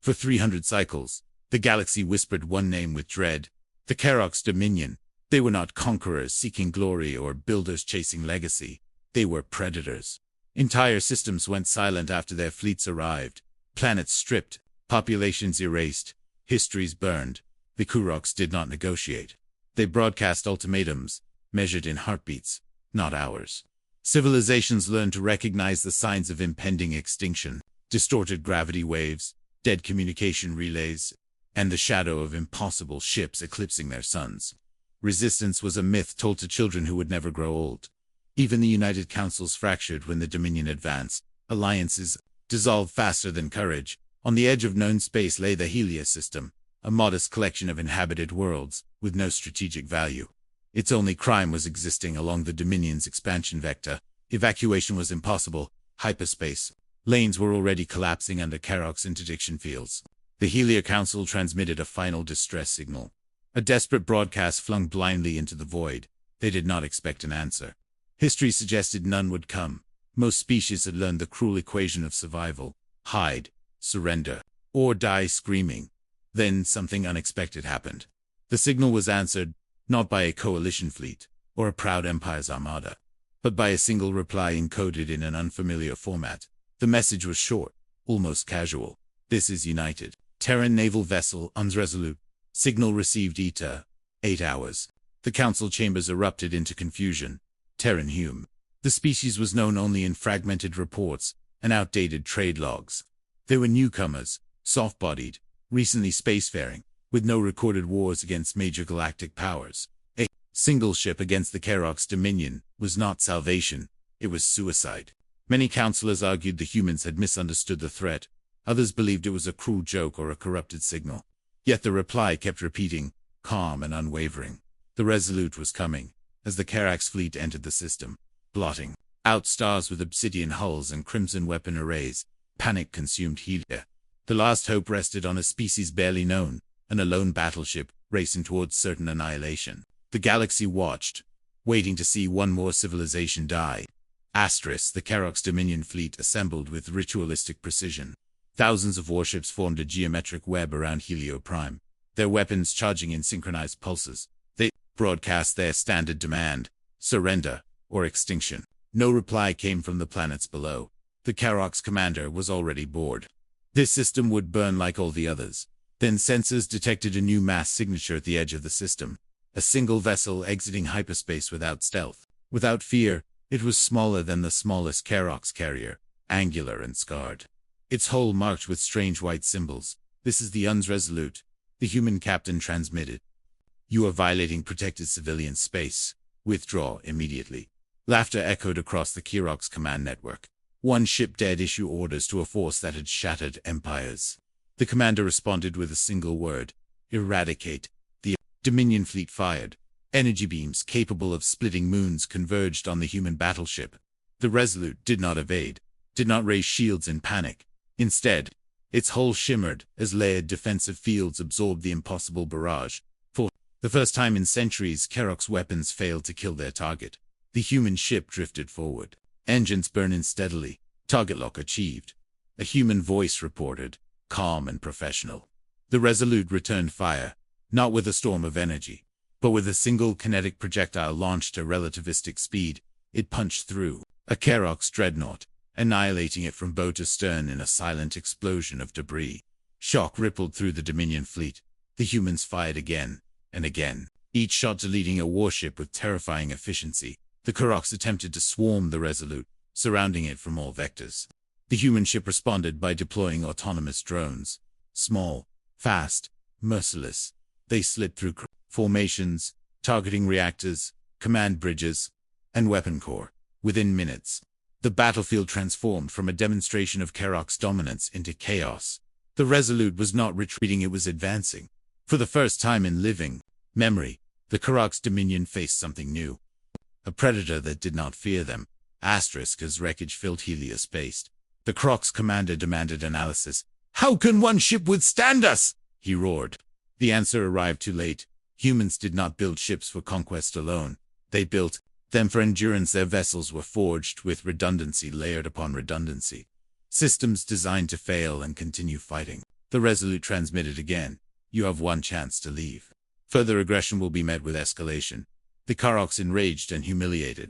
For 300 cycles, the galaxy whispered one name with dread: the Karoks Dominion. They were not conquerors seeking glory or builders chasing legacy. They were predators. Entire systems went silent after their fleets arrived. Planets stripped, populations erased, histories burned. The Karoks did not negotiate. They broadcast ultimatums, measured in heartbeats, not hours. Civilizations learned to recognize the signs of impending extinction: distorted gravity waves, dead communication relays, and the shadow of impossible ships eclipsing their suns. Resistance was a myth told to children who would never grow old. Even the United Councils fractured when the Dominion advanced. Alliances dissolved faster than courage. On the edge of known space lay the Helios system, a modest collection of inhabited worlds, with no strategic value. Its only crime was existing along the Dominion's expansion vector. Evacuation was impossible. Hyperspace lanes were already collapsing under Karok's interdiction fields. The Helio Council transmitted a final distress signal. A desperate broadcast flung blindly into the void. They did not expect an answer. History suggested none would come. Most species had learned the cruel equation of survival: hide, surrender, or die screaming. Then something unexpected happened. The signal was answered, not by a coalition fleet, or a proud empire's armada, but by a single reply encoded in an unfamiliar format. The message was short, almost casual. This is United. Terran naval vessel, Unresolute. Signal received ETA. 8 hours. The council chambers erupted into confusion. Terran Hume. The species was known only in fragmented reports and outdated trade logs. They were newcomers, soft-bodied, recently spacefaring, with no recorded wars against major galactic powers. A single ship against the Karoks Dominion was not salvation, it was suicide. Many counselors argued the humans had misunderstood the threat. Others believed it was a cruel joke or a corrupted signal. Yet the reply kept repeating, calm and unwavering. The Resolute was coming, as the Karoks fleet entered the system, blotting out stars with obsidian hulls and crimson weapon arrays. Panic consumed Helia. The last hope rested on a species barely known, an alone battleship, racing towards certain annihilation. The galaxy watched, waiting to see one more civilization die. The Karoks Dominion fleet assembled with ritualistic precision. Thousands of warships formed a geometric web around Helio Prime, their weapons charging in synchronized pulses. They broadcast their standard demand: surrender or extinction. No reply came from the planets below. The Karoks commander was already bored. This system would burn like all the others. Then sensors detected a new mass signature at the edge of the system. A single vessel exiting hyperspace without stealth, without fear. It was smaller than the smallest Karoks carrier, angular and scarred. Its hull marked with strange white symbols. This is the Unresolute, the human captain transmitted. You are violating protected civilian space. Withdraw immediately. Laughter echoed across the Karoks command network. One ship dared issue orders to a force that had shattered empires. The commander responded with a single word: eradicate. The Dominion fleet fired. Energy beams capable of splitting moons converged on the human battleship. The Resolute did not evade, did not raise shields in panic. Instead, its hull shimmered as layered defensive fields absorbed the impossible barrage. For the first time in centuries, Karoks' weapons failed to kill their target. The human ship drifted forward. Engines burning steadily. Target lock achieved. A human voice reported, calm and professional. The Resolute returned fire, not with a storm of energy, but with a single kinetic projectile launched at relativistic speed. It punched through a Karoks dreadnought, annihilating it from bow to stern in a silent explosion of debris. Shock rippled through the Dominion fleet. The humans fired again and again, each shot deleting a warship with terrifying efficiency. The Karoks attempted to swarm the Resolute, surrounding it from all vectors. The human ship responded by deploying autonomous drones. Small, fast, merciless. They slid through formations, targeting reactors, command bridges, and weapon core. Within minutes, the battlefield transformed from a demonstration of Karoks' dominance into chaos. The Resolute was not retreating, it was advancing. For the first time in living memory, the Karoks Dominion faced something new. A predator that did not fear them. As wreckage filled heliospace. The Karoks commander demanded analysis. "How can one ship withstand us?" he roared. The answer arrived too late. Humans did not build ships for conquest alone. They built them for endurance. Their vessels were forged with redundancy layered upon redundancy. Systems designed to fail and continue fighting. The Resolute transmitted again. You have one chance to leave. Further aggression will be met with escalation. The Karoks, enraged and humiliated,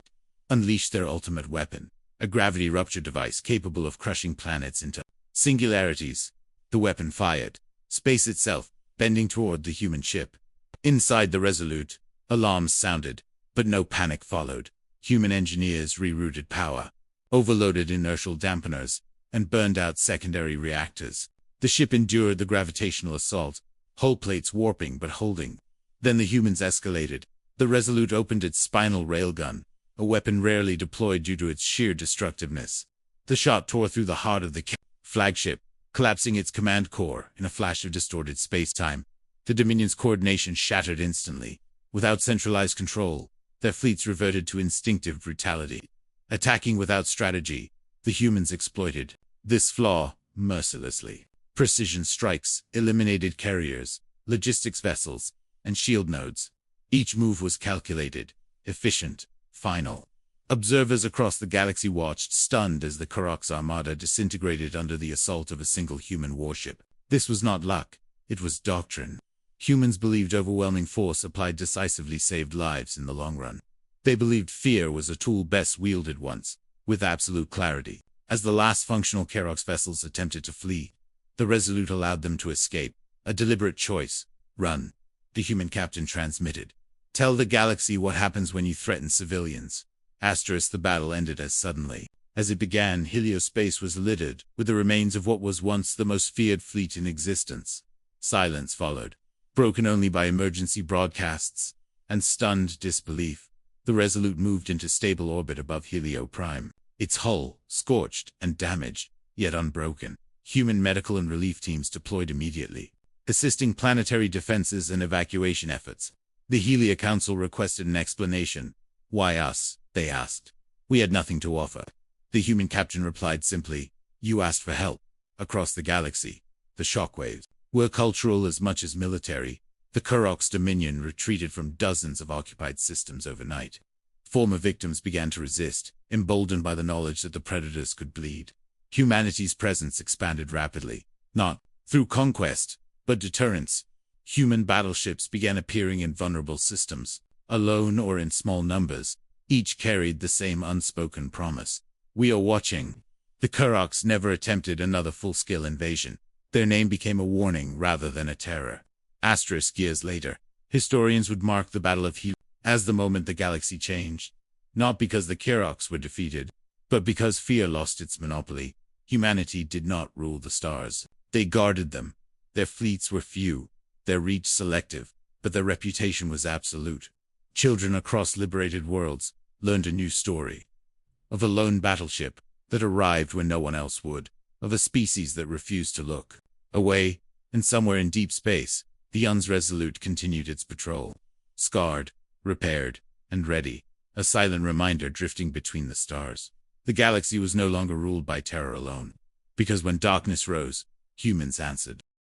unleashed their ultimate weapon, a gravity rupture device capable of crushing planets into singularities. The weapon fired, space itself bending toward the human ship. Inside the Resolute, alarms sounded, but no panic followed. Human engineers rerouted power, overloaded inertial dampeners, and burned out secondary reactors. The ship endured the gravitational assault, hull plates warping but holding. Then the humans escalated. The Resolute opened its spinal railgun, a weapon rarely deployed due to its sheer destructiveness. The shot tore through the heart of the flagship, collapsing its command core in a flash of distorted space-time. The Dominion's coordination shattered instantly. Without centralized control, their fleets reverted to instinctive brutality. Attacking without strategy, the humans exploited this flaw mercilessly. Precision strikes eliminated carriers, logistics vessels, and shield nodes. Each move was calculated, efficient, final. Observers across the galaxy watched, stunned, as the Karok's armada disintegrated under the assault of a single human warship. This was not luck, it was doctrine. Humans believed overwhelming force applied decisively saved lives in the long run. They believed fear was a tool best wielded once, with absolute clarity. As the last functional Karok's vessels attempted to flee, the Resolute allowed them to escape. A deliberate choice. Run. The human captain transmitted. Tell the galaxy what happens when you threaten civilians. The battle ended as suddenly. As it began, heliospace was littered with the remains of what was once the most feared fleet in existence. Silence followed, broken only by emergency broadcasts and stunned disbelief. The Resolute moved into stable orbit above Helio Prime, its hull scorched and damaged, yet unbroken. Human medical and relief teams deployed immediately, assisting planetary defenses and evacuation efforts. The Helia Council requested an explanation. Why us? They asked. We had nothing to offer. The human captain replied simply, you asked for help. Across the galaxy, the shockwaves were cultural as much as military. The Karok's dominion retreated from dozens of occupied systems overnight. Former victims began to resist, emboldened by the knowledge that the predators could bleed. Humanity's presence expanded rapidly, not through conquest, but deterrence. Human battleships began appearing in vulnerable systems, alone or in small numbers. Each carried the same unspoken promise. We are watching. The Karoks never attempted another full-scale invasion. Their name became a warning rather than a terror. Years later, historians would mark the Battle of Helio as the moment the galaxy changed. Not because the Karoks were defeated, but because fear lost its monopoly. Humanity did not rule the stars. They guarded them. Their fleets were few, their reach selective, but their reputation was absolute. Children across liberated worlds learned a new story. Of a lone battleship that arrived when no one else would. Of a species that refused to look away, and somewhere in deep space, the Resolute continued its patrol. Scarred, repaired, and ready, a silent reminder drifting between the stars. The galaxy was no longer ruled by terror alone, because when darkness rose, humans answered.